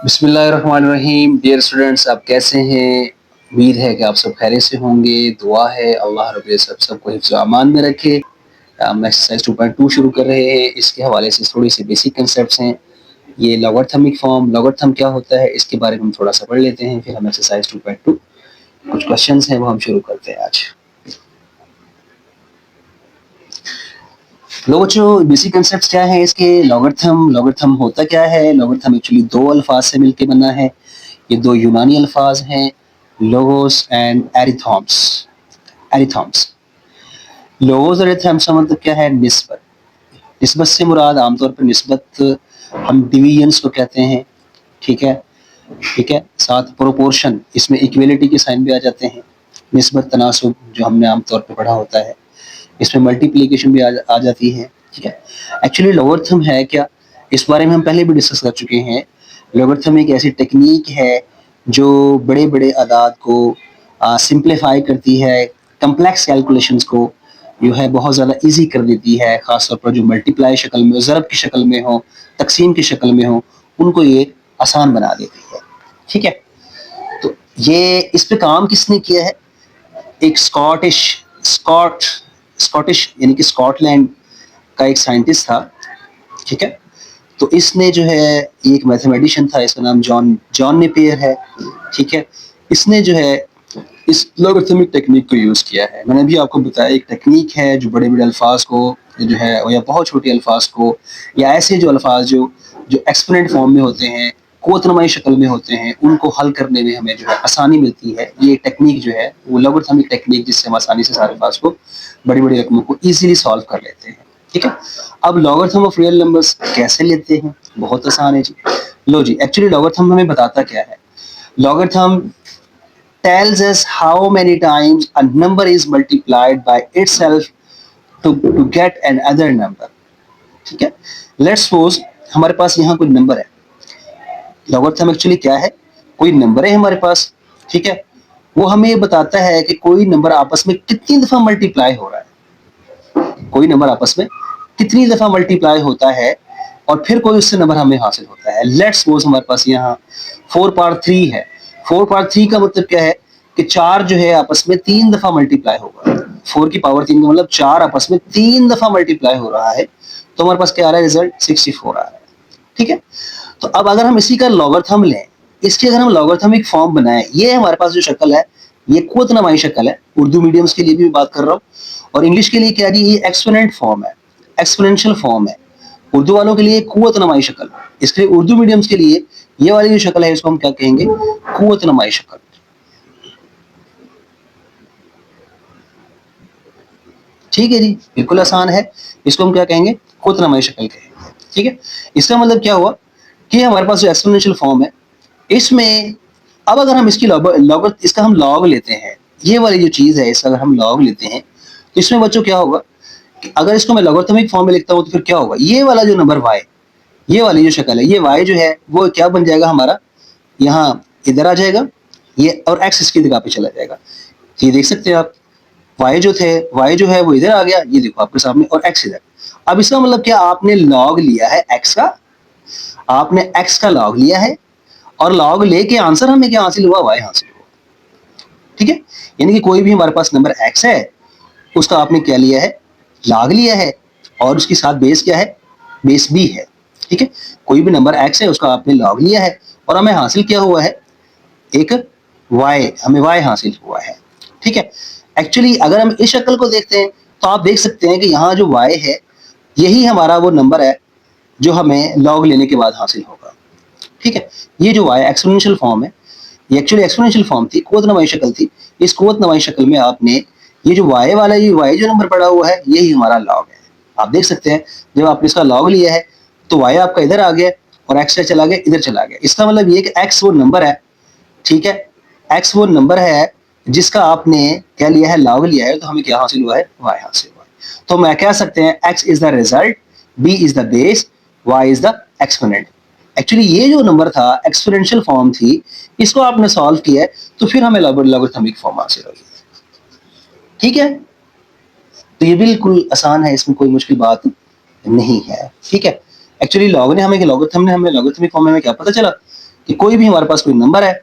बिस्मिल्लाहिर्रहमानिर्रहीम। Dear students, आप कैसे हैं? उम्मीद है कि आप सब खैरियत से होंगे। दुआ है अल्लाह रब्बुल इज़्ज़त सबको हिफ्ज़ व अमान में रखे। हम एक्सरसाइज 2.2 शुरू कर रहे हैं। इसके हवाले से थोड़ी सी बेसिक कंसेप्ट्स हैं। ये लॉगरिथमिक फॉर्म, लॉगरिथम क्या होता है, इसके बारे में हम थोड़ा सा पढ़ लेते हैं, फिर हम एक्सरसाइज 2.2 कुछ क्वेश्चंस हैं वो हम शुरू करते हैं आज। लो बच्चों, बेसिक कंसेप्ट क्या है इसके? लॉगरिथम होता क्या है? लॉगरिथम एक्चुअली दो अल्फाज से मिलकर बना है। ये दो यूनानी अल्फाज हैं, लोगोस एंड एरिथॉम्स। एरिथॉम्स, लोगोस और एरिथॉम्स का मतलब क्या है? निस्बत। निस्बत से मुराद आमतौर पर निस्बत हम डिवीजन्स को कहते हैं, ठीक है। ठीक है, साथ प्रोपोर्शन, इसमें इक्वलिटी के साइन भी आ जाते हैं। निस्बत तनासुब जो हमने आमतौर पर पढ़ा होता है, इसमें मल्टीप्लिकेशन भी आ जाती है, ठीक है। एक्चुअली लॉगरिथम है क्या, इस बारे में हम पहले भी डिस्कस कर चुके हैं। लॉगरिथम एक ऐसी टेक्निक है जो बड़े बड़े अदाद को सिंप्लीफाई करती है, कम्प्लेक्स कैलकुलेशंस को जो है बहुत ज़्यादा इजी कर देती है। ख़ासतौर पर जो मल्टीप्लाई शक्ल में, ज़रब की शक्ल में हो, तकसीम की शक्ल में हो, उनको ये आसान बना देती है, ठीक है। तो ये इस पे काम किसने किया है? एक स्कॉटिश यानी कि स्कॉटलैंड का एक साइंटिस्ट था, ठीक है। तो इसने जो है, ये एक मैथमेटिशियन था, इसका नाम जॉन जॉन नेपियर है, ठीक है। इसने जो है इस लॉगरिथमिक टेक्निक को यूज़ किया है। मैंने भी आपको बताया, एक टेक्निक है जो बड़े बड़े अल्फाज को जो है, या बहुत छोटे अल्फाज को, या ऐसे जो अल्फाज जो जो एक्सपोनेंट फॉर्म में होते हैं, कोतनुमाई शक्ल में होते हैं, उनको हल करने में हमें जो है आसानी मिलती है। ये टेक्निक जो है वो लॉगरिथमिक टेक्निक, जिससे हम आसानी से सारे अल्फाज को, बड़ी बड़ी रकमों को ईजिली सॉल्व कर लेते हैं, ठीक है। अब लॉगरिथम ऑफ रियल नंबर्स कैसे लेते हैं? बहुत आसान है जी। लो जी, एक्चुअली लॉगरिथम हमें बताता क्या है? Logarithm tells us how many times a number is multiplied by itself to get another number, ठीक है। लेट्स सपोज हमारे पास यहाँ कोई नंबर है। लॉगरिथम एक्चुअली क्या है? कोई नंबर है हमारे पास, ठीक है। वो हमें ये बताता है कि कोई नंबर आपस में कितनी दफा मल्टीप्लाई हो रहा है, कोई नंबर आपस में कितनी दफा मल्टीप्लाई होता है, और फिर कोई उससे नंबर हमें हासिल होता है। लेट्स सपोज हमारे पास यहाँ 4 पावर 3 है। 4 पावर 3 का मतलब क्या है कि 4 जो है आपस में 3 दफा मल्टीप्लाई होगा। 4 की पावर 3 का मतलब 4 आपस में 3 दफा मल्टीप्लाई हो रहा है। तो हमारे पास क्या आ रहा है? रिजल्ट 64 आ रहा है, ठीक है। तो अब अगर हम इसी का लॉगरिथम लें, इसकी अगर हम लॉगरिथमिक फॉर्म बनाएं, ये हमारे पास जो शक्ल है, ये कुव्वतनुमाई शक्ल है। उर्दू मीडियम्स के लिए भी बात कर रहा हूँ, और इंग्लिश के लिए क्या है? ये एक्सपोनेंट फॉर्म है, एक्सपोनेंशियल फॉर्म है। उर्दू वालों के लिए कुव्वतनुमाई शक्ल, इसलिए उर्दू मीडियम्स के लिए ये वाली जो शक्ल है, इसको हम क्या कहेंगे? कुव्वतनुमाई शक्ल, ठीक है जी। बिल्कुल आसान है, इसको हम क्या कहेंगे? कुव्वतनुमाई शक्ल कहेंगे, ठीक है। इसका मतलब क्या हुआ कि हमारे पास जो एक्सपोनेंशियल फॉर्म है, इसमें अब अगर हम इसकी लॉग इसका हम लॉग लेते हैं, ये वाली जो चीज है, इसका अगर हम लॉग लेते हैं, तो इसमें बच्चों क्या होगा कि अगर इसको मैं लॉगरिथमिक फॉर्म में लिखता हूँ, तो फिर क्या होगा? ये वाला जो नंबर y, ये वाली जो शक्ल है, ये y जो है वो क्या बन जाएगा हमारा? यहाँ इधर आ जाएगा ये, और x इसकी जगह पे चला जाएगा। ये देख सकते हैं आप, y जो थे, y जो है वो इधर आ गया, ये देखो आपके सामने, और x इधर। अब इसका मतलब क्या? आपने लॉग लिया है x का, आपने x का लॉग लिया है, और लॉग लेके आंसर हमें क्या हासिल हुआ? y हासिल हुआ, ठीक है। यानी कि कोई भी हमारे पास नंबर x है, उसका आपने क्या लिया है? लॉग लिया है, और उसके साथ बेस क्या है? बेस b है, ठीक है। कोई भी नंबर x है, उसका आपने लॉग लिया है, और हमें हासिल क्या हुआ है? एक y, हमें y हासिल हुआ है, ठीक है। एक्चुअली अगर हम इस शक्ल को देखते हैं, तो आप देख सकते हैं कि यहाँ जो y है, यही हमारा वो नंबर है जो हमें लॉग लेने के बाद हासिल होगा, ठीक है। ये जो y एक्सपोनेंशियल फॉर्म है, ये एक्चुअली एक्सपोनेंशियल फॉर्म थी, कुव्वतनुमाई शक्ल थी। इस कुव्वतनुमाई शक्ल में आपने ये जो y वाला, ये y जो नंबर पड़ा हुआ है, यही हमारा लॉग है। आप देख सकते हैं, जब आपने इसका लॉग लिया है, तो y आपका इधर आ गया, और x चला गया, इधर चला गया। इसका मतलब ये कि x वो नंबर है, ठीक है। x वो नंबर है जिसका आपने क्या लिया है? लॉग लिया है। तो हमें क्या हासिल हुआ है? y हासिल हुआ है। तो मैं कह सकते हैं x is the result, b is the base, y is the exponent. Actually ये जो नंबर था, एक्सपोनेंशियल फॉर्म थी, इसको आपने सॉल्व किया है, तो फिर हमें लॉगरिथमिक फॉर्म हासिल होगी, ठीक है। तो ये बिल्कुल आसान है, इसमें कोई मुश्किल बात नहीं है, ठीक है। एक्चुअली लॉग ने हमें, लॉगरिथम ने हमें लॉगरिथमिक फॉर्म में हमें क्या पता चला कि कोई भी हमारे पास कोई नंबर है,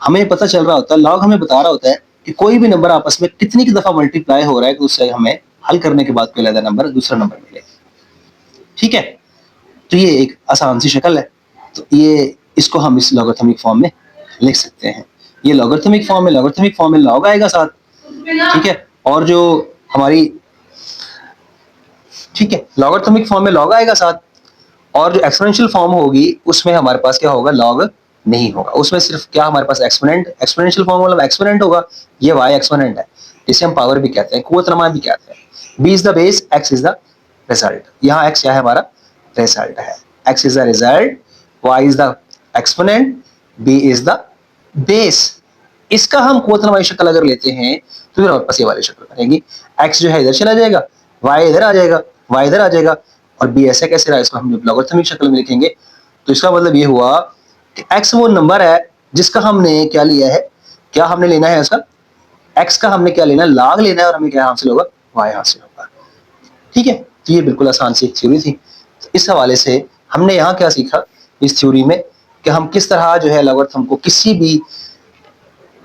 हमें पता चल रहा होता है, लॉग हमें बता रहा होता है कि कोई भी नंबर आपस में कितनी की दफा मल्टीप्लाई हो रहा है कि उससे हमें हल करने के बाद कोई अलग नंबर दूसरा नंबर मिले। ठीक है, तो ये एक आसान सी शक्ल है। तो ये इसको हम इस लॉगरिथमिक फॉर्म में लिख सकते हैं। ये लॉगरिथमिक फॉर्म में, लॉगरिथमिक फॉर्म में लॉग आएगा साथ, ठीक है, और जो हमारी, ठीक है, लॉगरिथमिक फॉर्म में लॉग आएगा साथ, और जो एक्सपोनेंशियल फॉर्म होगी उसमें हमारे पास क्या होगा, लॉग नहीं होगा। उसमें सिर्फ क्या हमारे पास एक्सपोनेंट, एक्सपोनेंशियल फॉर्म मतलब एक्सपोनेंट होगा, ये y एक्सपोनेंट है, जिसे हम पावर भी कहते हैं, कुवतनमा भी कहते हैं। b is the base, x is the result. यहाँ x क्या है, हमारा रिजल्ट है, x is the result, y is the exponent, b is the base. इसका हम कुवतनमाई शक्ल अगर लेते हैं तो फिर हमारे पास ये वाली शक्ल बनेगी, x जो है इधर चला जाएगा, y इधर आ जाएगा, y इधर आ जाएगा, और b ऐसे कैसे रहा, इसको हम जब लॉगरिथमिक शक्ल में लिखेंगे तो इसका मतलब ये हुआ कि x वो नंबर है जिसका हमने क्या लिया है, क्या हमने लेना है उसका, x का हमने क्या लेना है, log लेना है, और हमें क्या हासिल होगा, y हासिल होगा। ठीक है, तो ये बिल्कुल आसान सी थ्योरी थी। तो इस हवाले से हमने यहाँ क्या सीखा इस थ्योरी में, कि हम किस तरह जो है लॉगरिथम को किसी भी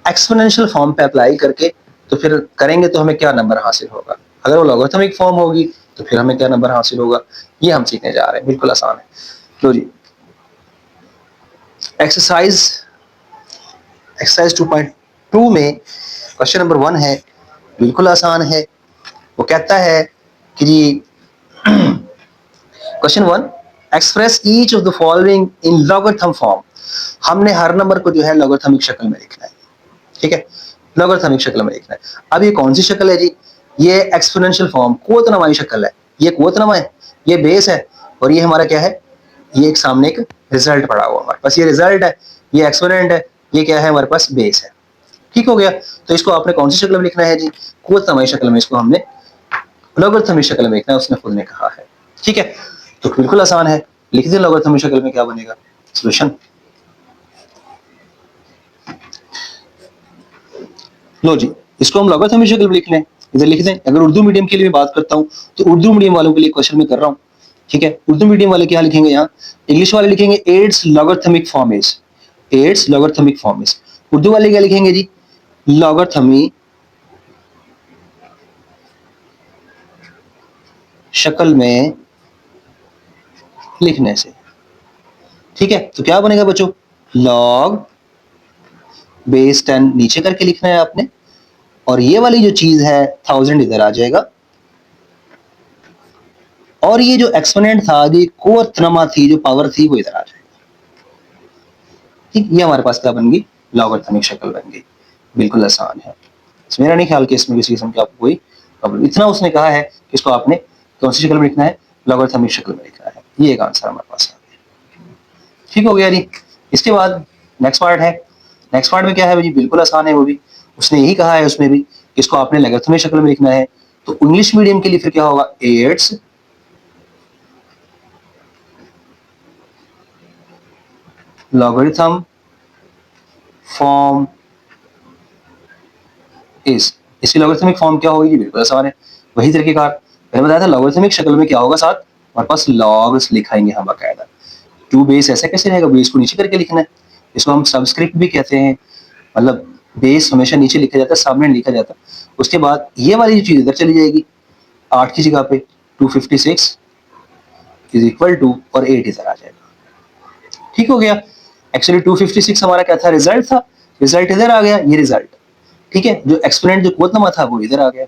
एक्सपोनेंशियल फॉर्म पे अप्लाई करके तो फिर करेंगे तो हमें क्या नंबर हासिल होगा, अगर वो लॉगरिथमिक फॉर्म होगी तो फिर हमें क्या नंबर हासिल होगा, ये हम सीखने जा रहे हैं। बिल्कुल आसान है। लो जी, एक्सरसाइज 2.2 में क्वेश्चन नंबर 1 है, बिल्कुल आसान है। वो कहता है कि जी question 1, express each of the following in logarithm form. हमने हर नंबर को जो है लॉगरिथमिक शक्ल में लिखना है। ठीक है, लॉगरिथमिक शक्ल में लिखना है। अब ये कौन सी शक्ल है जी, ये एक्सपोनेंशियल फॉर्म, कुवतनमाई शक्ल है। ये कुवतनमा है, ये बेस है, और ये हमारा क्या है, ये एक सामने एक रिजल्ट पड़ा हुआ हमारे पास, ये रिजल्ट है, ये एक्सपोनेंट है, ये क्या है हमारे पास, बेस है। ठीक हो गया, तो इसको आपने कौन सी शक्ल में लिखना है जी, कुवतनमाई शक्ल में, इसको हमने लॉगरिथमिक शक्ल में लिखना है, उसने खुद ने कहा है। ठीक है, तो बिल्कुल आसान है, लिख दें लॉगरिथमिक शक्ल में, क्या बनेगा सोल्यूशन। लो जी, इसको हम लॉगरिथमिक शक्ल में लिख लें, इधर लिख दें। अगर उर्दू मीडियम के लिए बात करता हूँ तो उर्दू मीडियम वालों के लिए क्वेश्चन में कर रहा हूँ। ठीक है, उर्दू मीडियम वाले क्या लिखेंगे, यहाँ इंग्लिश वाले लिखेंगे its logarithmic form is, its logarithmic form is. Urdu वाले क्या लिखेंगे जी, लॉगरिथमिक शक्ल में लिखने से। ठीक है, तो क्या बनेगा बच्चों, लॉग बेस 10 नीचे करके लिखना है आपने, और ये वाली जो चीज है 1000 इधर आ जाएगा, और ये जो एक्सपोनेंट था, ये कुवतनमा थी, जो पावर थी, वो इधर आ जाएगी। ठीक, ये हमारे पास क्या बन गई, लॉगरिथमिक शक्ल बन गई। बिल्कुल आसान है, मेरा नहीं ख्याल कि इसमें किसी किस्म की आपको कोई प्रॉब्लम, इतना उसने कहा है कि इसको आपने कौन सी शक्ल में लिखना है, लॉगरिथमिक शक्ल में लिखना है। ये एक आंसर हमारे पास आ गया। ठीक हो गया जी। इसके बाद नेक्स्ट पार्ट है, नेक्स्ट पार्ट में क्या है जी, बिल्कुल आसान है वो भी, उसने यही कहा है उसमें भी, इसको आपने लॉगरिथमिक शक्ल में लिखना है। तो इंग्लिश मीडियम के लिए फिर क्या होगा, एड्स लॉगरिथम फॉर्म इज, इसकी लॉगरिथमिक फॉर्म क्या होगी, बिल्कुल आसान है, वही तरीकेकार मैंने बताया था। लॉगरिथमिक शक्ल में क्या होगा, साथ हमारे पास लॉग्स लिखाएंगे हम बाकायदा। टू बेस ऐसा कैसे रहेगा, बेस को नीचे करके लिखना है, इसको हम सबस्क्रिप्ट भी कहते हैं, मतलब बेस हमेशा नीचे लिखा जाता है, सामने नहीं लिखा जाता। उसके बाद ये वाली जो चीज इधर चली जाएगी 8 की जगह पे, 256 इज इक्वल टू, और 8 इधर आ जाएगा। ठीक हो गया, एक्चुअली 256 हमारा क्या था, रिजल्ट था, रिजल्ट इधर आ गया, ये रिजल्ट। ठीक है, जो एक्सपोनेंट जो कुवतनमा था वो इधर आ गया,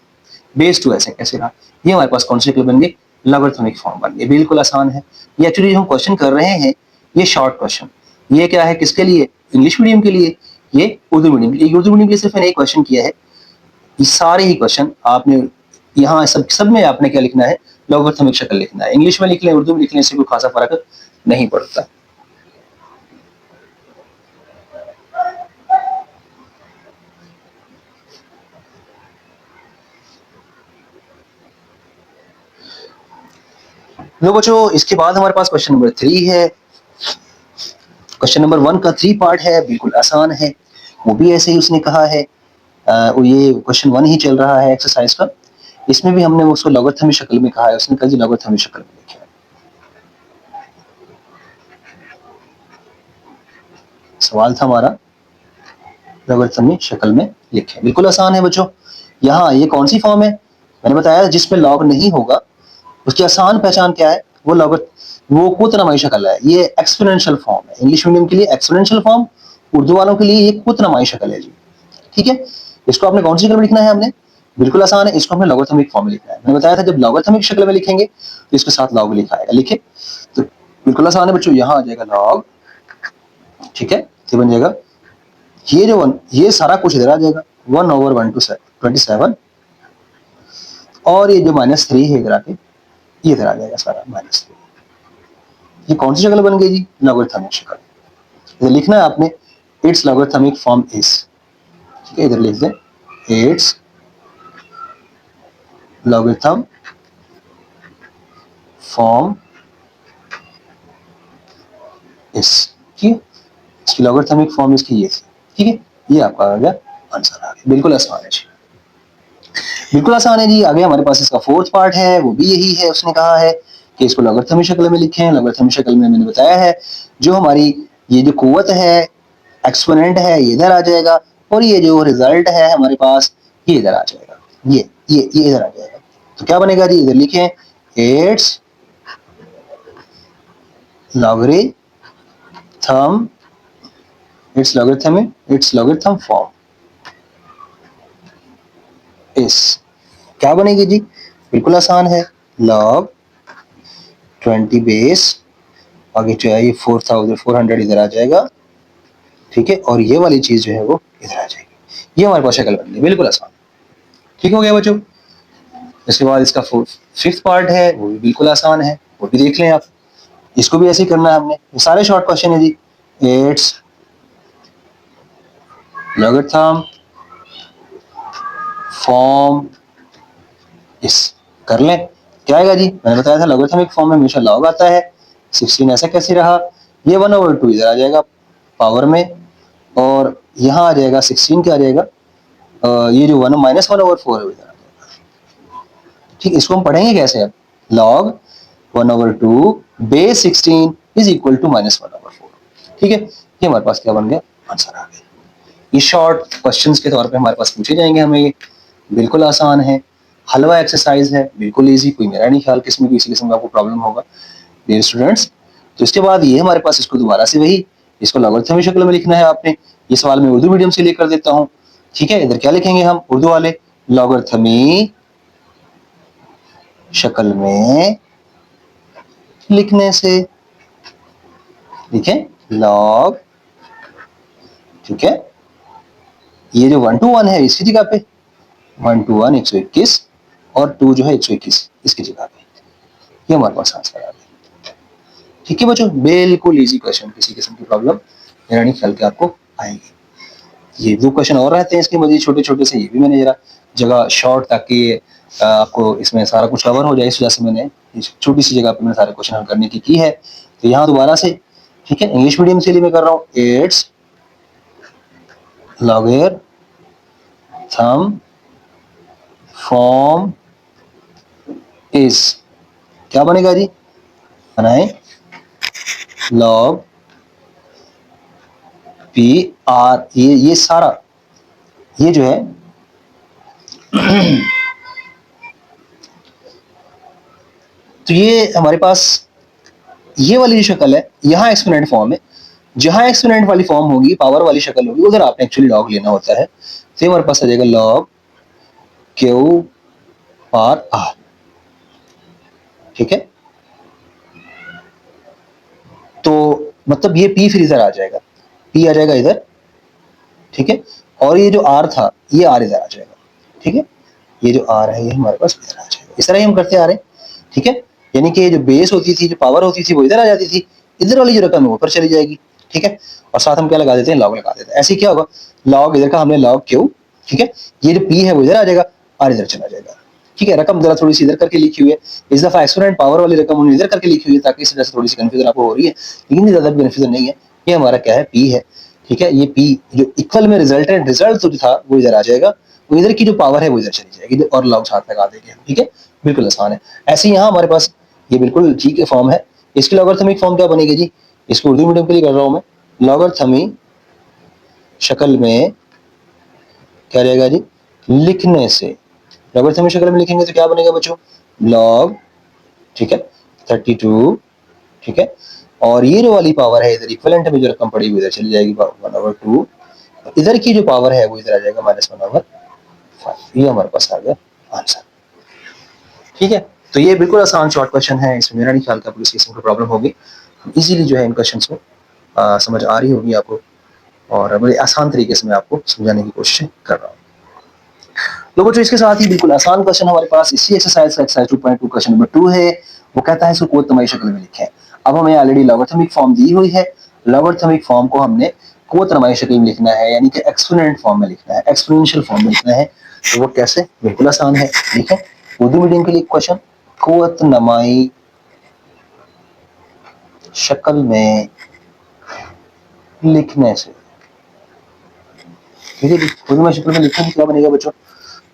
बेस 2 ऐसे कैसे रहा, ये हमारे पास कौन सी शक्ल बन गई, लॉगरिथमिक फॉर्म बन गई। बिल्कुल आसान है। ये एक्चुअली हम क्वेश्चन कर रहे हैं, ये शॉर्ट क्वेश्चन, ये क्या है, किसके लिए, इंग्लिश मीडियम के लिए, ये उर्दू मीडियम के लिए। उर्दू मीडियम के लिए सिर्फ मैंने एक क्वेश्चन किया है, ये सारे ही क्वेश्चन आपने यहाँ सब में आपने क्या लिखना है, लॉगरिथमिक शक्ल लिखना है। इंग्लिश में लिख लें, उर्दू में लिखने से कोई खासा फर्क नहीं पड़ता। लो बच्चों, इसके बाद हमारे पास क्वेश्चन नंबर 3 है। क्वेश्चन नंबर 1 का 3 पार्ट है, बिल्कुल आसान है, वो भी ऐसे ही उसने कहा है। ये क्वेश्चन 1 ही चल रहा है एक्सरसाइज का, इसमें भी हमने उसको लॉगरिथमिक शक्ल में कहा है, उसने कहा जी लॉगरिथमिक शक्ल में लिखा है। सवाल था हमारा लॉगरिथमिक शक्ल में लिखें। बिल्कुल आसान है बच्चों। यहाँ ये कौन सी फॉर्म है, मैंने बताया जिसमें लॉग नहीं होगा उसकी आसान पहचान क्या है, वो कुतनमाई शक्ल है, ये एक्सपोनेंशियल फॉर्म है। इंग्लिश मीडियम के लिए एक्सपोनेंशियल फॉर्म, उर्दू वालों के लिए ये कुतनमाई शक्ल है जी। ठीक है, इसको आपने कौन सी शक्ल में लिखना है, हमने बिल्कुल आसान है, इसको हमने लॉगरिथमिक फॉर्म में लिखना है। मैंने बताया था जब लॉगरिथमिक शक्ल में लिखेंगे तो इसके साथ लॉग लिखा आएगा। लिखे तो बिल्कुल आसान है बच्चों, यहाँ आ जाएगा लॉग, ठीक है, ये बन जाएगा ये जो ये सारा कुछ इधर आ जाएगा 1/127 और ये जो -3 है इधर आके ये इधर आ जाएगा सारा -3। ये कौन सी शक्ल बन गई जी, लॉगरिथमिक शक्ल। इधर लिखना है आपने इट्स लॉगरिथमिक फॉर्म इज, ठीक है, इधर लिख दें इट्स लॉगरिथम फॉर्म इज, ठीक है, इसकी लॉगरिथमिक फॉर्म इसकी ये थी। ठीक है, ये आपका आ गया आंसर आ गया। बिल्कुल आसान है जी, बिल्कुल आसान है जी। आगे हमारे पास इसका फोर्थ पार्ट है, वो भी यही है। उसने कहा है कि इसको लॉगरिथमिक शक्ल में लिखें। लॉगरिथमिक शक्ल में मैंने बताया है जो हमारी ये जो कुव्वत है एक्सपोनेंट है ये इधर आ जाएगा और ये जो रिजल्ट है हमारे पास ये इधर आ जाएगा, ये इधर आ जाएगा। तो क्या बनेगा जी, इधर लिखें it's logarithm, it's logarithm form इस, क्या बनेगी जी, बिल्कुल आसान है, लॉग 20 बेस आगे जो है ये 4400 इधर आ जाएगा, ठीक है, और ये वाली चीज जो है वो इधर आ जाएगी। ये हमारे पास शक्ल बन गई, बिल्कुल आसान। ठीक हो गया बच्चों। इसके बाद इसका फिफ्थ पार्ट है, वो भी बिल्कुल आसान है, वो भी देख लें आप। इसको भी ऐसे ही करना है हमने, ये सारे शॉर्ट क्वेश्चन है जी। इट्स लॉगरिथम फॉर्म इस, कर लें, क्या आएगा जी, मैंने बताया था लॉगरिथमिक फॉर्म में हमेशा लॉग आता है। 16 ऐसा कैसे रहा, ये 1/2 इधर आ जाएगा पावर में और यहाँ आ जाएगा 16 क्या आ जाएगा, ये जो -1/4 है इधर आ जाएगा। ठीक, इसको हम पढ़ेंगे कैसे अब, log 1/2 base 16 is equal to -1/4। ठीक है, ये हमारे पास क्या बन गया, आंसर आ गया। ये शॉर्ट क्वेश्चंस के तौर पे हमारे पास पूछे जाएंगे हमें, ये बिल्कुल आसान है, हलवा एक्सरसाइज है, बिल्कुल इजी, कोई मेरा नहीं ख्याल कि इसमें किसी किस्म का आपको प्रॉब्लम होगा डियर स्टूडेंट्स। तो इसके बाद ये हमारे पास, इसको दोबारा से वही, इसको लॉगरिथमिक शक्ल में लिखना है आपने। ये सवाल मैं उर्दू मीडियम से लेकर देता हूँ, ठीक है। इधर क्या लिखेंगे हम उर्दू वाले, लॉगरिथमिक शक्ल में लिखने से लिखें लॉग, ठीक है, ये जो 1 to 1 है इसकी जगह पे 1 to 1 121 और 2 जो है 121 इसकी जगह पे, ये हमारे पास आंसर आ गया। ठीक है बच्चों, बिल्कुल इजी क्वेश्चन, किसी किस्म की प्रॉब्लम मेरा नहीं ख्याल के आपको आएगी। ये 2 क्वेश्चन और रहते हैं इसके मजीद छोटे छोटे से, ये भी मैंने जरा जगह शॉर्ट ताकि आपको इसमें सारा कुछ कवर हो जाए, इस वजह से मैंने छोटी सी जगह पे मैंने सारे क्वेश्चन हल करने की है। तो यहाँ दोबारा से, ठीक है, इंग्लिश मीडियम से लिए मैं कर रहा हूँ, इट्स लॉगरिथम फॉर्म इज, क्या बनेगा जी, बनाए लॉग पी आर, ये सारा ये जो है तो ये हमारे पास ये वाली जो शक्ल है यहाँ एक्सपोनेंट फॉर्म है, जहां एक्सपोनेंट वाली फॉर्म होगी, पावर वाली शक्ल होगी, उधर आपने एक्चुअली लॉग लेना होता है। तो हमारे पास आ जाएगा लॉग क्यू आर आर, ठीक है, तो मतलब ये पी फिर इधर आ जाएगा, पी आ जाएगा इधर, ठीक है, और ये जो आर था ये आर इधर आ जाएगा, ठीक है, ये जो आर है ये हमारे पास इधर आ जाएगा। इस तरह ही हम करते आ रहे हैं, ठीक है, यानी कि जो बेस होती थी, जो पावर होती थी वो इधर आ जाती थी, इधर वाली जो रकम है ऊपर चली जाएगी, ठीक है, और साथ हम क्या लगा देते हैं, लॉग लगा देते हैं। ऐसे क्या होगा, लॉग इधर का हमने लॉग क्यू, ठीक है, ये जो पी है वो इधर आ जाएगा, आर इधर चला जाएगा, ठीक है। रकम जरा थोड़ी सी इधर करके लिखी हुई है, इस दफा एक्सपोनेंट पावर वाली रकम उन्होंने इधर करके लिखी हुई है ताकि इस वजह से थोड़ी सी कंफ्यूजन आपको हो रही है, लेकिन ज्यादा कंफ्यूजन नहीं है। ये हमारा क्या है, पी है, ठीक है, ये पी जो इक्वल में रिजल्टेंट रिजल्ट जो था वो इधर आ जाएगा, वो इधर की जो पावर है वो इधर चली जाएगी और लॉग साथ लगा देंगे, ठीक है, बिल्कुल आसान है। ऐसे यहाँ हमारे पास ये बिल्कुल ठीक है फॉर्म है। इसकी लॉगरिथमिक फॉर्म क्या बनेगी जी, इसको उर्दू मीडियम के लिए कर रहा हूँ मैं, लॉगरिथमिक शक्ल में क्या रहेगा जी, लिखने से। लॉगरिथमिक शक्ल में लिखेंगे तो क्या बनेगा बच्चों, लॉग, ठीक है, 32, ठीक है, और ये जो वाली पावर है इधर इक्विवेलेंट में जो रकम पड़ी हुई इधर चली जाएगी 1/2, इधर की जो पावर है वो इधर आ जाएगा -1/5। ये हमारे पास आ गया आंसर। ठीक है, तो ये बिल्कुल आसान शॉर्ट क्वेश्चन है, इसमें मेरा नहीं ख्याल का पुलिस किस्म की प्रॉब्लम होगी। इजीली जो है इन क्वेश्चंस को समझ आ रही होगी आपको, और बड़े आसान तरीके से मैं आपको समझाने की कोशिश कर रहा हूँ। तो बच्चों इसके साथ ही बिल्कुल आसान क्वेश्चन हमारे पास इसी एक्सरसाइज का एक्सरसाइज 2.2 क्वेश्चन नंबर 2 है। वो कहता है इसको कोतमई शक्ल में लिखें। अब हमें ऑलरेडी लॉगरिथमिक फॉर्म दी हुई है, लॉगरिथमिक फॉर्म को हमने कोतरमाई शक्ल में लिखना है, यानी कि एक्सपोनेंट फॉर्म में लिखना है, एक्सपोनेंशियल फॉर्म में लिखना है। तो वो कैसे, बिल्कुल आसान है। ठीक है, उर्दू मीडियम के लिए क्वेश्चन, कोतनमाई शक्ल में लिखने से। ठीक है, कोतनमाई शक्ल में लिखने से क्या बनेगा बच्चों,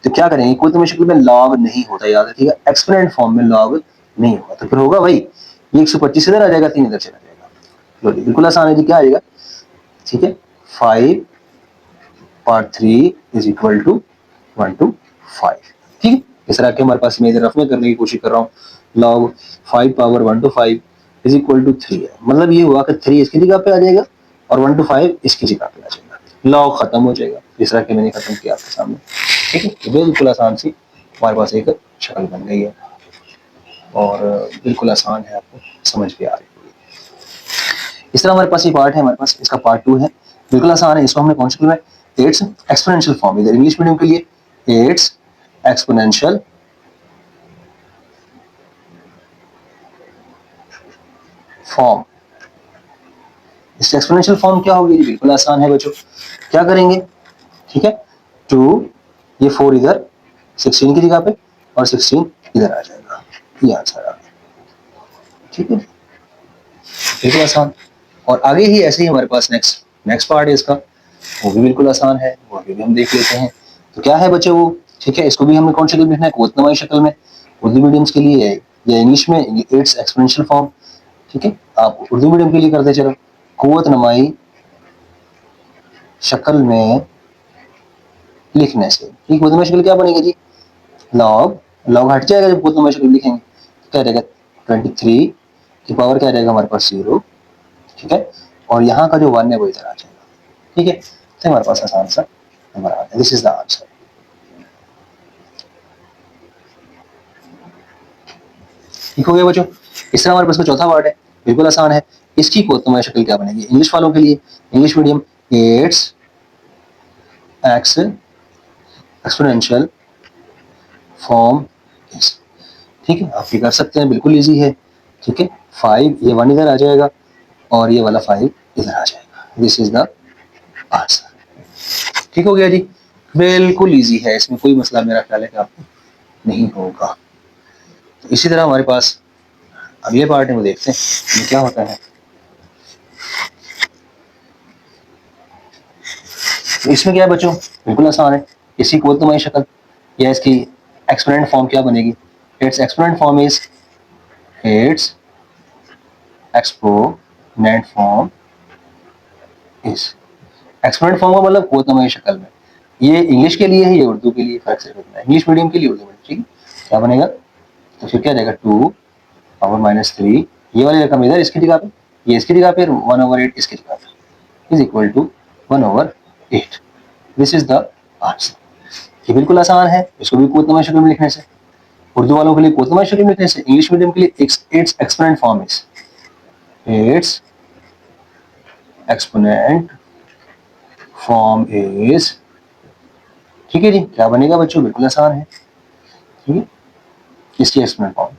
तो क्या करेंगे, कोतनमाई शक्ल में लॉग नहीं होता, याद रखिएगा, एक्सपोनेंट फॉर्म में लॉग नहीं होगा, तो फिर होगा भाई ये 125 इधर आ जाएगा, 3 इधर चला जाएगा। बिल्कुल आसान है जी, क्या आएगा, ठीक है, 5/3 इज इक्वल टू 1/5। ठीक है, इस तरह के हमारे पास मैं इधर रफ में करने की कोशिश कर रहा हूँ। लॉग 5/1/5 इज इक्वल टू 3 है, मतलब ये हुआ कि 3 इसकी जगह पे आ जाएगा और 1/5 इसकी जगह पे आ जाएगा, लॉग खत्म हो जाएगा। इस तरह के मैंने खत्म किया आपके सामने। ठीक है, तो बिल्कुल आसान सी हमारे पास एक शक्ल बन गई है, और बिल्कुल आसान है, आपको समझ भी आ रही है। इस तरह हमारे पास ये पार्ट है, हमारे पास इसका पार्ट 2 है, बिल्कुल आसान है। इसको हमने कौन सी शक्ल में, इट्स एक्सपोनेंशियल फॉर्म, इधर इंग्लिश मीडियम के लिए इट्स एक्सपोनेंशियल फॉर्म। इस एक्सपोनेंशियल फॉर्म क्या होगी, बिल्कुल आसान है बच्चों, क्या करेंगे, ठीक है, 2, ये 4 इधर 16 की जगह पे और 16 इधर आ जाएगा, ये आंसर आ गया। ठीक है, बिल्कुल आसान। और आगे ही ऐसे ही हमारे पास नेक्स्ट पार्ट है इसका, वो भी बिल्कुल आसान है, वो भी हम देख लेते हैं। तो क्या है बच्चे वो, ठीक है, इसको भी हमने कौन सी शक्ल में लिखना है, कोतनमाई शक्ल में। उर्दू मीडियम्स के लिए है या इंग्लिश में इट्स एक्सपोनेंशियल फॉर्म। ठीक है, आप उर्दू मीडियम के लिए करते चलो, कोतनमाई शक्ल में लिखने से। ठीक, कोतनमाई शक्ल क्या बनेगी जी, लॉग, लॉग हट जाएगा जब कोतनमाई शक्ल लिखेंगे, क्या रहेगा 23 की पावर क्या रहेगा हमारे पास 0। ठीक है, और यहाँ का जो 1 है वो इधर आ जाएगा। ठीक है, तो हमारे पास आसान सा नंबर आ गया, दिस इज द आंसर। ठीक हो गया बच्चों। इस तरह हमारे पास चौथा पार्ट है, बिल्कुल आसान है। इसकी कोतमय शक्ल क्या बनेगी, इंग्लिश वालों के लिए, English medium, it's x exponential form is. ठीक है, आप ये कर सकते हैं, बिल्कुल इजी है। ठीक है, 5, ये 1 इधर आ जाएगा और ये वाला 5 इधर आ जाएगा, दिस इज द आंसर। ठीक हो गया जी, बिल्कुल इजी है, इसमें कोई मसला मेरा ख्याल है कि आपको नहीं होगा। तो इसी तरह हमारे पास अगले पार्ट में वो देखते हैं ये क्या होता है। तो इसमें क्या है बच्चों, बिल्कुल आसान है। इसकी कोतमई शक्ल या इसकी एक्सपोनेंट फॉर्म क्या बनेगी, it's exponent form is, it's exponent form is. Exponent form का मतलब कोतमई शक्ल में। ये इंग्लिश के लिए है, ये उर्दू के लिए, फर्क सिर्फ इतना है, इंग्लिश मीडियम के लिए, उर्दू मीडियम। ठीक है, क्या बनेगा, तो फिर क्या जाएगा 2/-3, ये वाली रकम इधर इसकी जगह पे, ये इसकी जगह पे, 1/8 इसकी जगह पे, is equal to 1/8। This is the answer. ये बिल्कुल आसान है, इसको भी कोतमई शक्ल में लिखने से। उर्दू वालों के लिए कोतमई शक्ल में लिखने से, इंग्लिश मीडियम के लिए it's exponent form is, it's exponent form is. ठीक है जी, क्या बनेगा बच्चों, बिल्कुल आसान है। ठीक है, इसकी एक्सपोनेंट फॉर्म।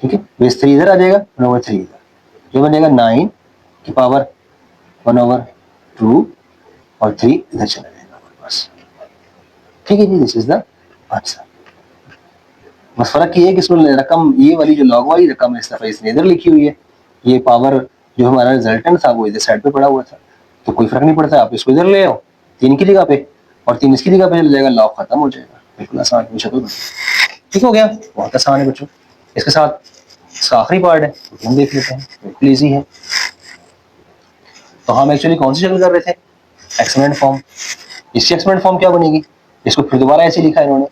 ठीक है, बेस 3 इधर आ जाएगा, 1/3 इधर, ये बनेगा 9 की पावर 1/2 और 3 इधर चला जाएगा हमारे पास। ठीक है जी, दिस इज द आंसर। बस फर्क ये है कि इसमें रकम, ये वाली जो लॉग वाली रकम है इस दफा इसने इधर लिखी हुई है, ये पावर जो हमारा रिजल्टेंट था वो इधर साइड पे पड़ा हुआ था, तो कोई फर्क नहीं पड़ता, आप इसको इधर ले आओ 3 की जगह पे और 3 इसकी जगह पे चल जाएगा, लॉग खत्म हो जाएगा, बिल्कुल आसान है शक्ल। ठीक हो गया, बहुत आसान है बच्चों। इसके साथ इसका आखिरी पार्ट है, हम देख लेते हैं, बिल्कुल ईजी है। तो हम एक्चुअली कौन सी शक्ल कर रहे थे, एक्सपोनेंट फॉर्म। इसकी एक्सपोनेंट फॉर्म क्या बनेगी, इसको फिर दोबारा ऐसे लिखा इन्होंने,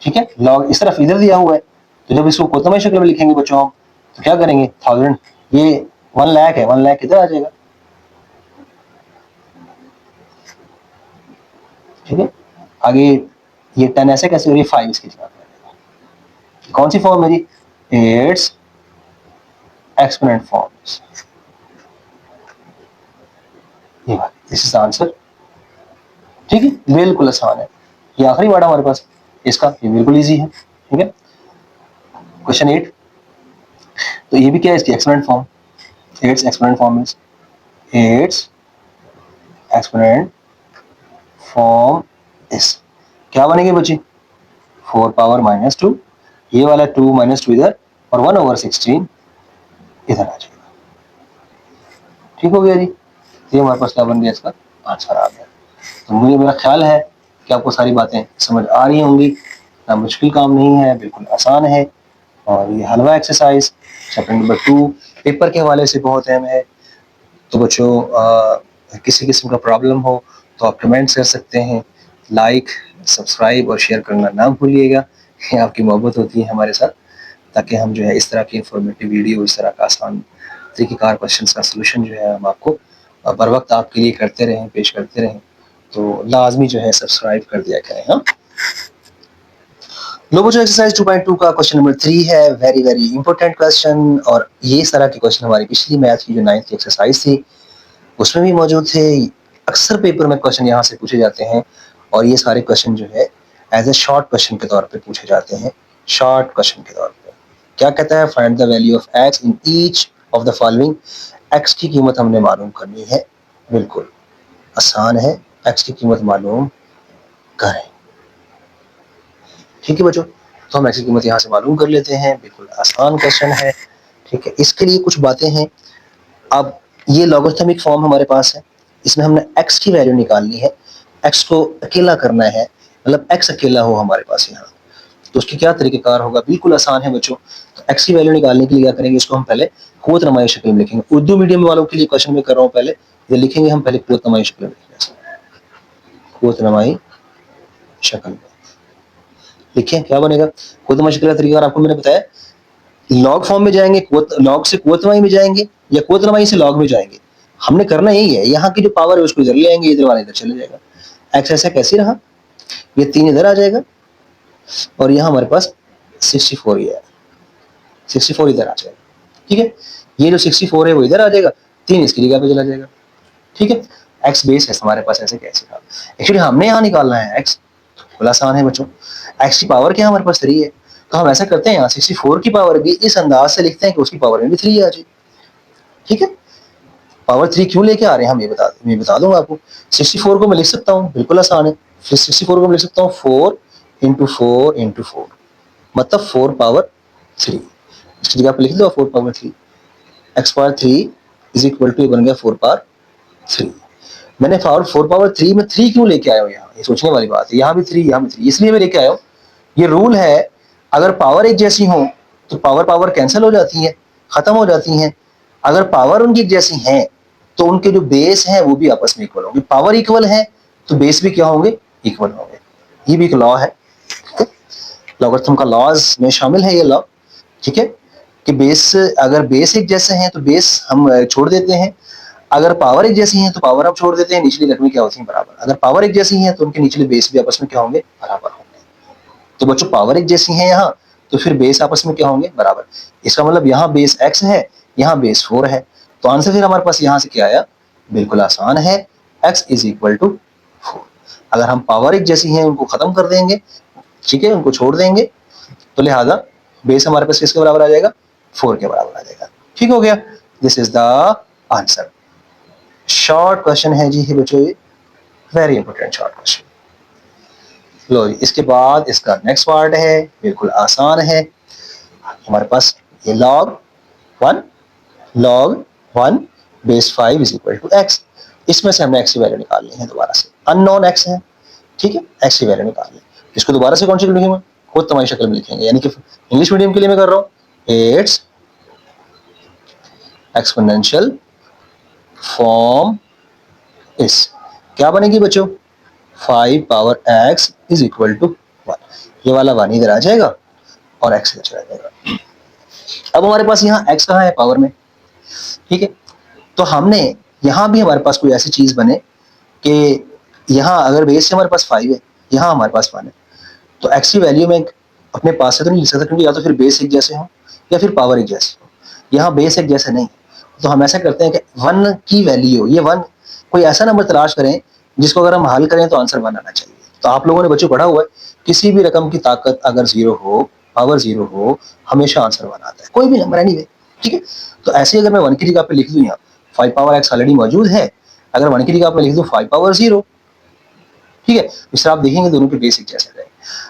ठीक है, लॉग इस तरफ इधर दिया हुआ है, तो जब इसको कोतवाई शक्ल में लिखेंगे बच्चों हम, तो क्या करेंगे 1000, ये 1 लाख है, 1 लाख इधर आ जाएगा, ठीक है। आगे ये 10 ऐसे कैसे हो रही है, 5 इसकी जगह पर, कौन सी फॉर्म मेरी, इट्स एक्सपोनेंट फॉर्म, ये बात, दिस इज आंसर, ठीक है, बिल्कुल आसान है। ये आखिरी वर्ड हमारे पास इसका, ये बिल्कुल इजी है, ठीक है। क्वेश्चन 8, तो ये भी क्या है, इसकी exponent form, it's exponent form is, it's exponent form is, क्या बनेगी बच्ची, 4 पावर -2, ये वाला 2 -2 इधर, और 1/16 इधर आ जाएगा, ठीक हो गया जी। ये हमारे पास क्या बन गया, इसका आंसर आ गया। तो मुझे, मेरा ख्याल है कि आपको सारी बातें समझ आ रही होंगी, ना मुश्किल काम नहीं है, बिल्कुल आसान है। और ये हलवा एक्सरसाइज चैप्टर नंबर 2 पेपर के हवाले से बहुत अहम है। तो बच्चों किसी किस्म का प्रॉब्लम हो तो आप कमेंट्स कर सकते हैं, लाइक सब्सक्राइब और शेयर करना ना भूलिएगा, ये आपकी मोहब्बत होती है हमारे साथ, ताकि हम जो है इस तरह की इंफॉर्मेटिव वीडियो, इस तरह का आसान तरीक़ेकार क्वेश्चंस का सलूशन जो है हम आपको बर वक्त आपके लिए करते रहें, पेश करते रहें। तो लाजमी जो है सब्सक्राइब कर दिया करें। हाँ, लो बच्चों, एक्सरसाइज 2.2 का क्वेश्चन नंबर 3 है, वेरी वेरी इंपॉर्टेंट क्वेश्चन। और ये इस तरह के क्वेश्चन हमारी पिछली मैथ की जो 9th की एक्सरसाइज थी उसमें भी मौजूद थे। अक्सर पेपर में क्वेश्चन यहाँ से पूछे जाते हैं, और ये सारे क्वेश्चन जो है एज ए शॉर्ट क्वेश्चन के तौर पे पूछे जाते हैं, शॉर्ट क्वेश्चन के तौर पे। क्या कहता है, find the value of x in each of the following, x की कीमत हमने मालूम करनी है, बिल्कुल आसान है, एक्स की कीमत मालूम करें, ठीक है बच्चों। तो हम एक्स की कीमत यहाँ से मालूम कर लेते हैं, बिल्कुल आसान क्वेश्चन है, ठीक है। इसके लिए कुछ बातें हैं। अब ये लॉगरिथमिक फॉर्म हमारे पास है, इसमें हमने x की वैल्यू निकालनी है, x को अकेला करना है, मतलब x अकेला हो हमारे पास यहाँ, तो उसकी क्या तरीक़ेकार होगा, बिल्कुल आसान है बच्चों। तो x की वैल्यू निकालने के लिए क्या करेंगे, इसको हम पहले कुव्वत नमाई शक्ल में लिखेंगे। उर्दू मीडियम वालों के लिए क्वेश्चन में कर रहा हूँ, पहले ये लिखेंगे हम, पहले कुव्वत नमाई शक्ल में लिखेंगे, कुव्वत नमाई शक्ल में लिखें, क्या बनेगा, कुव्वत नमाई शक्ल का तरीका आपको मैंने बताया, लॉग फॉर्म में जाएंगे, लॉग से कुव्वत नमाई में जाएंगे, या कुव्वत नमाई से लॉग में जाएंगे, हमने करना यही है। यहाँ की जो पावर है उसको इधर ले आएंगे, इधर वाला इधर चले जाएगा, एक्स ऐसा कैसे रहा, ये 3 इधर आ जाएगा, और यहाँ हमारे पास 64 ही है, 64 इधर आ जाएगा, ठीक है। ये जो 64 है वो इधर आ जाएगा, 3 इसकी जगह पे चला जाएगा, ठीक है। एक्स बेस है हमारे पास, ऐसे कैसे रहा, एक्चुअली हमने यहाँ निकालना है एक्स, बड़ा आसान है बच्चों। एक्स की पावर क्या हमारे पास 3 है, तो हम ऐसा करते हैं, यहाँ 64 की पावर भी इस अंदाज से लिखते हैं कि उसकी पावर में भी 3 आ जाए, ठीक है। पावर 3 क्यों लेके आ रहे हैं हम, ये बता दूंगा आपको। 64 को मैं लिख सकता हूँ, बिल्कुल आसान है, फिर 64 को मैं लिख सकता हूँ 4 × 4 × 4, मतलब 4 पावर 3, इसकी जगह पे लिख दो 4 power 3, x power 3 is equal to, बन गया 4 पावर 3। मैंने 4 पावर 3 में 3 क्यों लेके आया हूँ यहाँ, ये सोचने वाली बात है। यहाँ भी 3, यहाँ भी 3, इसलिए मैं लेके आया हूँ। ये रूल है, अगर पावर एक जैसी हो तो पावर कैंसिल हो जाती है, खत्म हो जाती हैं। अगर पावर उनकी एक जैसी है तो उनके जो बेस हैं वो भी आपस में इक्वल होंगे। पावर इक्वल है तो बेस भी क्या होंगे, इक्वल होंगे। ये भी एक लॉ है, लॉगरिथम का लॉज में शामिल है ये लॉ, ठीक है, कि बेस, अगर बेस एक जैसे हैं तो बेस हम छोड़ देते हैं, अगर पावर एक जैसी है तो पावर हम छोड़ देते हैं, निचली रकमें क्या होती हैं, बराबर। अगर पावर एक जैसी है तो उनके निचले बेस भी आपस में क्या होंगे, बराबर होंगे। तो बच्चों पावर एक जैसी है यहाँ, तो फिर बेस आपस में क्या होंगे, बराबर। इसका मतलब यहाँ बेस x है, यहाँ बेस 4 है, तो आंसर फिर हमारे पास यहाँ से क्या आया, बिल्कुल आसान है, x इज इक्वल टू 4। अगर हम पावर एक जैसी हैं उनको खत्म कर देंगे, ठीक है, उनको छोड़ देंगे, तो लिहाजा बेस हमारे पास किसके बराबर आ जाएगा, 4 के बराबर आ जाएगा, ठीक हो गया। This is the answer. Short question है जी बच्चों, ये वेरी इंपॉर्टेंट शॉर्ट क्वेश्चन। लो, इसके बाद इसका नेक्स्ट पार्ट है, बिल्कुल आसान है। हमारे पास ये log 1 base 5 is equal to x, इसमें से हमने एक्स की वैल्यू निकालनी है, दोबारा से अननोन एक्स है, ठीक है, एक्स की वैल्यू निकालनी है। इसको दोबारा से कौन सी लिखेंगे, खुद तुम्हारी शक्ल में लिखेंगे, यानी कि इंग्लिश मीडियम के लिए मैं कर रहा हूँ, इट्स एक्सपोनेंशियल फॉर्म इज, क्या बनेगी बच्चों, 5 power x is equal to 1। ये वाला 1 इधर आ जाएगा और x इधर चला जाएगा। अब हमारे पास यहाँ x कहाँ है, पावर में, ठीक है। तो हमने यहाँ भी हमारे पास कोई ऐसी चीज बने कि यहाँ अगर बेस से हमारे पास 5 है, यहाँ हमारे पास 1 है, तो x की वैल्यू में अपने पास से तो नहीं लिख सकता, क्योंकि या तो फिर बेस एक जैसे हो या फिर पावर एक जैसे हो। यहाँ बेस एक जैसे नहीं, तो हम ऐसा करते हैं कि 1 की वैल्यू, ये 1, कोई ऐसा नंबर तलाश करें जिसको अगर हम हल करें तो आंसर 1 आना चाहिए। तो आप लोगों ने बच्चों पढ़ा हुआ है, किसी भी रकम की ताकत अगर 0 हो, पावर 0 हो, हमेशा आंसर 1 आता है, कोई भी नंबर एनीवे, ठीक है। तो ऐसे अगर मैं 1 की जगह पे लिख दूं, यहाँ 5 पावर x ऑलरेडी मौजूद है, अगर 1 की जगह पे लिख दूं 5 पावर 0, ठीक है, इस तरह आप देखेंगे दोनों के बेस एक जैसे रहे।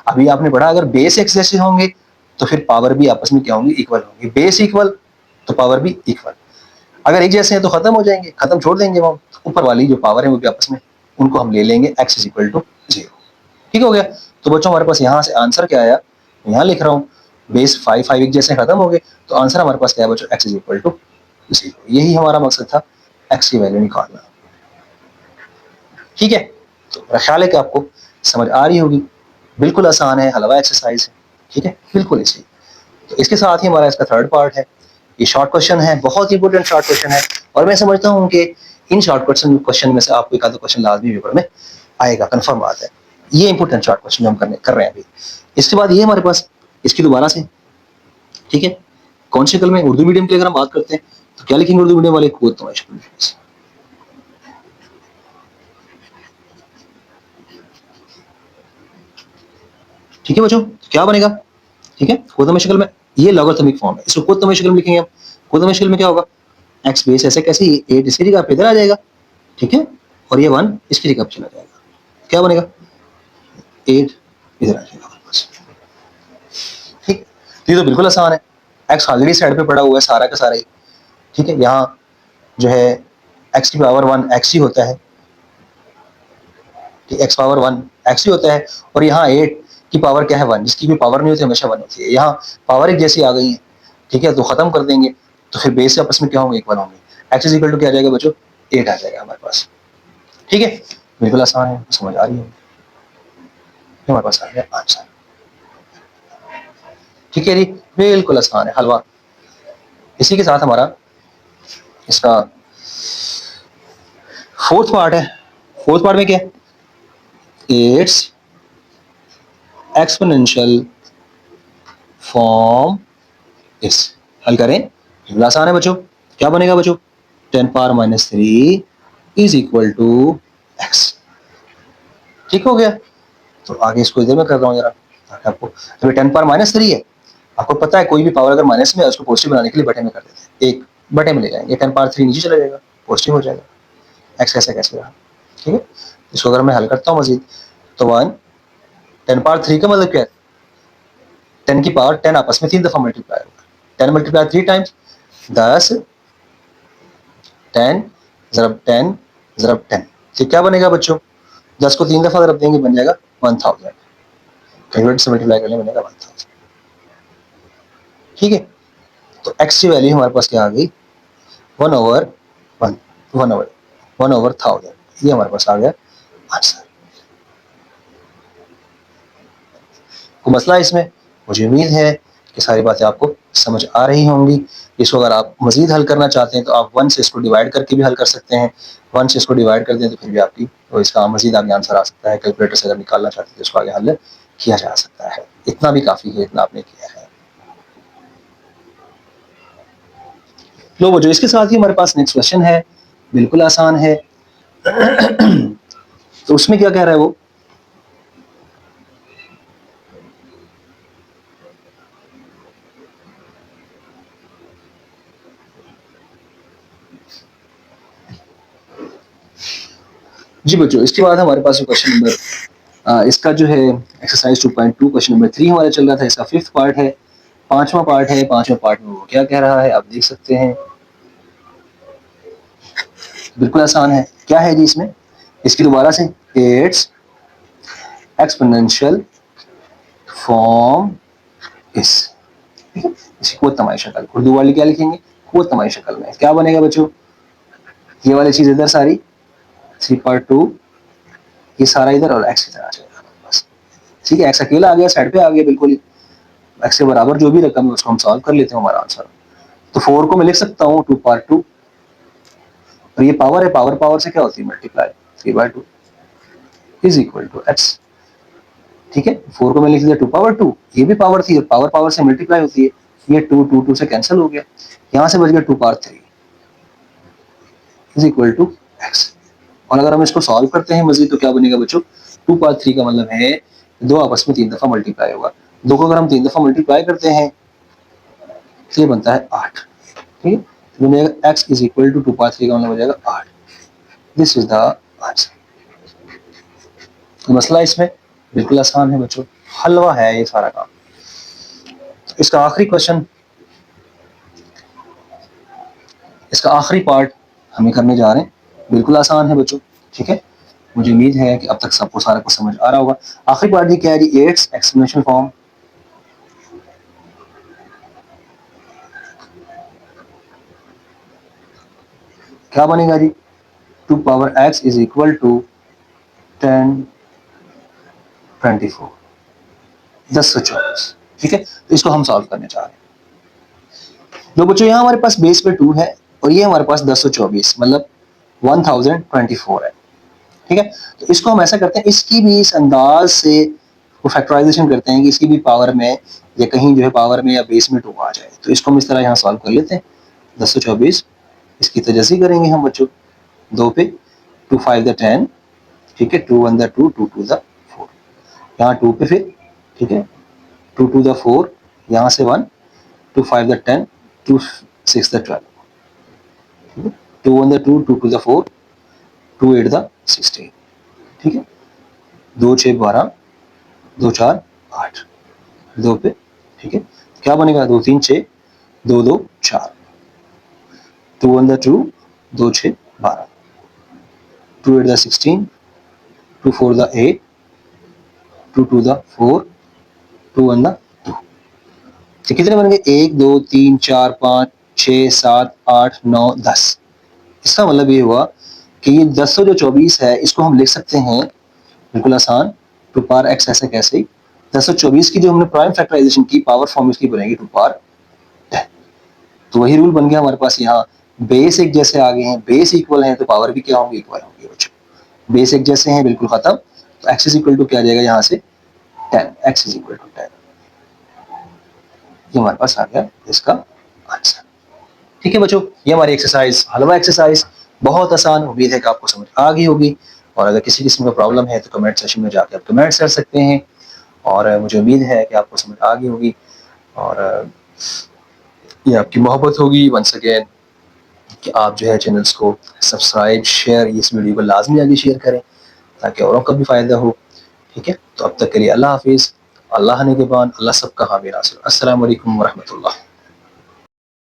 अभी आपने पढ़ा अगर बेस एक जैसे होंगे तो फिर पावर भी आपस में क्या होंगी, इक्वल होंगी। बेस इक्वल तो पावर भी इक्वल। अगर एक जैसे हैं तो खत्म हो जाएंगे, खत्म छोड़ देंगे हम, ऊपर वाली जो पावर है वो भी आपस में, उनको हम ले लेंगे x इज इक्वल टू 0। ठीक हो गया। तो बच्चों हमारे पास यहाँ से आंसर क्या आया, यहाँ लिख रहा हूँ, बेस 5 एक जैसे खत्म हो गए, तो आंसर हमारे पास क्या है बच्चों, x इज इक्वल टू 0। यही हमारा मकसद था, x की वैल्यू निकालना। ठीक है, तो मेरा ख्याल है कि आपको समझ आ रही होगी, बिल्कुल आसान है, हलवा एक्सरसाइज है, ठीक है, बिल्कुल इसी। तो इसके साथ ही हमारा इसका थर्ड पार्ट है, ये शॉर्ट क्वेश्चन है, बहुत इंपॉर्टेंट शॉर्ट क्वेश्चन है, और मैं समझता हूँ कि इन शॉर्ट क्वेश्चन में से आपको एक आधा क्वेश्चन लाजमी पेपर में आएगा, कंफर्म बात है। ये इंपॉर्टेंट शॉर्ट क्वेश्चन जो हम कर रहे हैं अभी। इसके बाद ये हमारे पास, इसकी दोबारा से, ठीक है, कौन सी शक्ल में, उर्दू मीडियम की अगर हम बात करते हैं तो क्या लिखेंगे उर्दू मीडियम वाले, खुद तो शक्ल में, ठीक है बच्चों, क्या बनेगा, ठीक है, कोतम शक्ल में, ये लॉगरिथमिक फॉर्म है, इसको कोतम शक्ल में लिखेंगे हम। कोतम शक्ल में क्या होगा, x बेस ऐसे कैसे, 8 इसकी जगह पे इधर आ जाएगा, ठीक है, और ये 1 इसकी जगह पे चला जाएगा, क्या बनेगा, 8 इधर आ जाएगा बस। ठीक, तो ये तो बिल्कुल आसान है, x ऑलरेडी साइड पे पड़ा हुआ है सारा का सारा ही, ठीक है। यहाँ जो है x की पावर 1 x ही होता है, x पावर 1 x ही होता है, और यहाँ 8 की पावर क्या है 1, जिसकी भी पावर नहीं होती हमेशा 1 होती है। यहाँ पावर एक जैसी आ गई है, ठीक है, तो खत्म कर देंगे, तो फिर बेस से आपस में क्या होंगे, इक्वल होंगे। x इज इक्वल टू क्या आ जाएगा बच्चों, 8 आ जाएगा हमारे पास, ठीक है, बिल्कुल आसान है, समझ आ रही है, हमारे पास आ गया आंसर, ठीक है जी, बिल्कुल आसान है, हलवा। इसी के साथ हमारा इसका फोर्थ पार्ट है। फोर्थ पार्ट में क्या है, इट्स एक्सपोनेंशियल फॉर्म इस, हल करें, बिल्कुल आसान है बच्चों, क्या बनेगा बच्चों, 10 power minus 3 is equal to x, ठीक हो गया। तो आगे इसको इधर में कर रहा हूँ जरा आपको, तो 10 पावर माइनस 3 है, आपको पता है कोई भी पावर अगर माइनस में है उसको पॉजिटिव बनाने के लिए बटे में कर देते हैं, एक बटे में ले जाएंगे, 10 पावर 3 नीचे चला जाएगा, पॉजिटिव हो जाएगा, x कैसे कैसे रहा, ठीक है। इसको अगर मैं हल करता हूँ मजीद, तो 10 पावर 3 का मतलब क्या है, 10 की पावर 10 आपस में 3 दफा मल्टीप्लाई होगा, 10 मल्टीप्लाई 3 टाइम्स 10, 10 ज़रब 10 ज़रब 10, तो क्या बनेगा बच्चों, 10 को 3 दफा ज़रब देंगे बन जाएगा 1000, कैलकुलेटर से मल्टीप्लाई करने बनेगा 1000, ठीक है। तो x की वैल्यू हमारे पास क्या आ गई, 1/1, 1/1000, ये हमारे पास आ गया आंसर। कोई मसला है इसमें, मुझे उम्मीद है कि सारी बातें आपको समझ आ रही होंगी। इसको अगर आप मजीद हल करना चाहते हैं तो आप 1 से इसको डिवाइड करके भी हल कर सकते हैं, 1 से इसको डिवाइड कर दें तो फिर भी आपकी तो इसका मजीद आगे आंसर आ सकता है। कैलकुलेटर से अगर निकालना चाहते हैं तो इसको आगे हल किया जा सकता है, इतना भी काफ़ी है, इतना आपने किया है। लो वो जो इसके साथ ही हमारे पास नेक्स्ट क्वेश्चन है, बिल्कुल आसान है। तो उसमें क्या कह रहा है वो, जी बच्चों इसके बाद हमारे पास क्वेश्चन नंबर इसका जो है एक्सरसाइज 2.2 क्वेश्चन नंबर 3 हमारा चल रहा था, इसका फिफ्थ पार्ट है, पांचवा पार्ट है। पांचवा पार्ट में वो क्या कह रहा है आप देख सकते हैं, बिल्कुल आसान है। क्या है जी इसमें, इसकी दोबारा से, इट्स एक्सपोनेंशियल फॉर्म इस, ठीक है, इसकी कोई तमाई शक्ल, उर्दू वाली क्या लिखेंगे, कोई तमाई शक्ल में क्या बनेगा बच्चों, ये वाली चीज इधर सारी 3/2 ये सारा इधर और x इधर आ जाएगा बस। ठीक है, x अकेला आ गया, साइड पे आ गया बिल्कुल ही, x के बराबर जो भी रकम है उसको हम सॉल्व कर लेते हैं, हमारा आंसर। तो 4 को मैं लिख सकता हूँ 2 पावर 2, और ये पावर है, पावर पावर से क्या होती है multiply, 3/2 is equal to x। ठीक है, 4 को मैं लिख दिया 2 पावर 2, ये भी पावर थी और पावर पावर से मल्टीप्लाई होती है, ये 2 से कैंसिल हो गया, यहाँ से बच गया 2 power 3 is equal to x। और अगर हम इसको सॉल्व करते हैं मजीद तो क्या बनेगा बच्चों, 2 पावर 3 का मतलब है दो आपस में 3 दफा मल्टीप्लाई होगा, दो को अगर हम 3 दफा मल्टीप्लाई करते हैं तो ये बनता है 8। ठीक है, तो बनेगा x is equal to 2 power 3 का मतलब हो जाएगा 8। This is the answer. मसला इसमें बिल्कुल आसान है बच्चों, हलवा है ये सारा काम। इसका आखिरी क्वेश्चन, इसका आखिरी पार्ट हमें करने जा रहे हैं, बिल्कुल आसान है बच्चों। ठीक है, मुझे उम्मीद है कि अब तक सबको सारा कुछ समझ आ रहा होगा। आखिरी पार्ट जी क्या है जी, 8 एक्सप्लेनेशन फॉर्म। क्या बनेगा जी, 2 पावर x इज इक्वल टू 10 24 1024। ठीक है, तो इसको हम सॉल्व करने जा रहे हैं। तो बच्चों यहाँ हमारे पास बेस पे 2 है और ये हमारे पास 1024 मतलब 1024 है। ठीक है, तो इसको हम ऐसा करते हैं, इसकी भी इस अंदाज से फैक्टराइजेशन करते हैं कि इसकी भी पावर में या कहीं जो है पावर में या बेस में 2 आ जाए। तो इसको हम इस तरह यहाँ सॉल्व कर लेते हैं, 1024 इसकी तजस्सी करेंगे हम बच्चों 2 पे, 2 5 द 10, ठीक है, 2 1 द 2, 2 2 द 4, यहाँ 2 पे फिर, ठीक है, 2 2 द 4, यहाँ से 1, 2 5 the 10, 2 6 the 12, 2 1 the 2, 2 2 the 4, 2 8 the 16। ठीक है, 2 6 12, 2 4 8, 2 पे, ठीक है, क्या बनेगा, 2 3 6, 2 2 4, 2 1 the 2, 2 6 12, 2 8 the 16, 2 4 the 8, 2 2 the 4, 2 1 the 2। तो कितने बन गए, 1 2 3 4 5 6 7 8 9 10। इसका मतलब ये हुआ कि ये 1024 है, इसको हम लिख सकते हैं बिल्कुल आसान, 2 पावर x ऐसे कैसे ही 1024 की जो हमने प्राइम फैक्टराइजेशन की पावर फॉर्म इसकी बनेगी 2 पावर 10। तो वही रूल बन गया हमारे पास, यहाँ बेस एक जैसे आ गए हैं, बेस इक्वल है तो पावर भी क्या होंगी, इक्वल होंगी बच्चों। बेस एक जैसे हैं बिल्कुल खत्म, तो x इज इक्वल टू क्या आ जाएगा यहाँ से 10, x इज इक्वल टू 10, ये हमारे पास आ गया इसका आंसर। ठीक है बच्चों, ये हमारी एक्सरसाइज, हलवा एक्सरसाइज बहुत आसान, उम्मीद है कि आपको समझ आ गई होगी। और अगर किसी किस्म का प्रॉब्लम है तो कमेंट सेक्शन में जाकर आप कमेंट कर सकते हैं, और मुझे उम्मीद है कि आपको समझ आ गई होगी, और ये आपकी मोहब्बत होगी वंस अगेन कि आप जो है चैनल्स को सब्सक्राइब शेयर, इस वीडियो को लाजमी आगे शेयर करें ताकि औरों का भी फ़ायदा हो। ठीक है, तो अब तक के लिए अल्लाह हाफिज़, अल्लाह निगहबान, अल्लाह सबका हामी नासिर। अस्सलाम वालेकुम व रहमतुल्लाह।